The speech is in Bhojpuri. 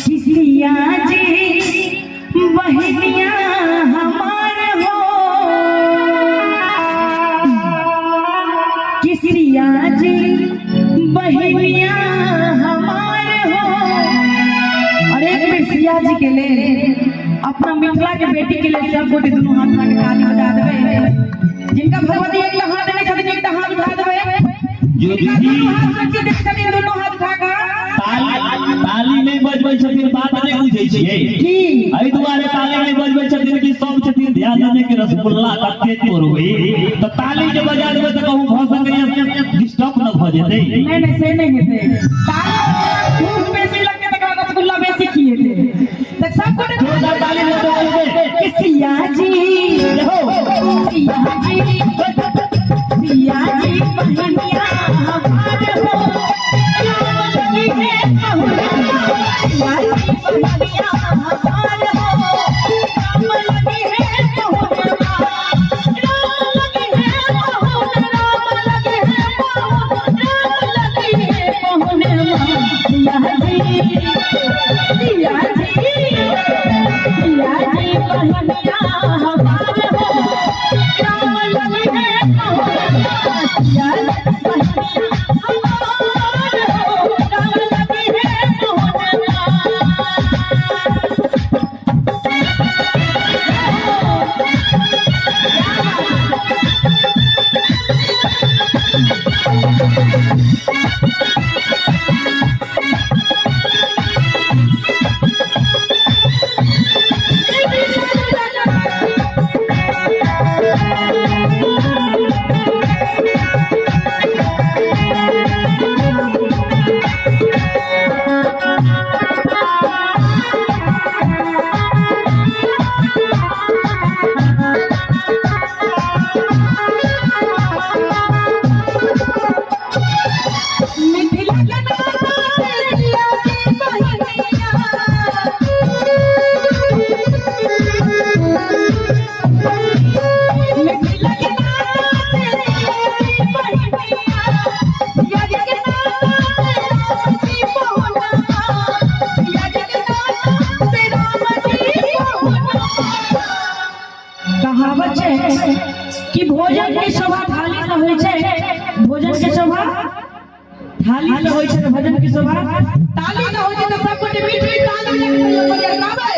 किसिया जी बहनिया हमार हो, किसिया जी बहनिया हमार हो। और एक बेर सिया जी के ले अपना मिथिला के बेटी के लिए सब गोटे दोनों हाथ उठा के ताली बजा देवे। जिनका भगवती एक हाथ देने छथिन एक हाथ उठा देवे, जिनका दोनों हाथ शक्ति देने छथिन दोनों हाथ उठा के ताली नहीं बजबै छथिन, बात नहीं बुझै छियै की एहि दुआरे ताली नहीं बजबै छथिन कि सब छथिन ध्यान देने के रसगुल्ला कते तोड़बै तो ताली जे बजा देबै त कहूं भ सकैया डिस्टर्ब न भ जेतै। नहीं से नहीं हेतै, ताली खूब बेसी लगे त रसगुल्ला बेसी खिएतै त सब गोटे जोरदार ताली दे दो कि सिया जी हो, सिया जी बहनिया हमार हो, लगी है बहुना सिया जी बहनिया हमार हो, राम लगी है बहुना, राम लगी है बहुना, राम लगी है बहुना, राम लगी है बहुना। सिया जी सिया जी सिया जी बहनिया हमार हो, राम लगी है बहुना, सिया जी बहनिया हमार हो, राम लगी है बहुना। कहावत है कि भोजन के शोभा थाली से होय छै, भोजन के शोभा थाली से होय छै, भोजन के शोभा ताली से होय छै। तो सब गोटे मीठ मीठ ताली बजा के सहयोग करिए गाबै।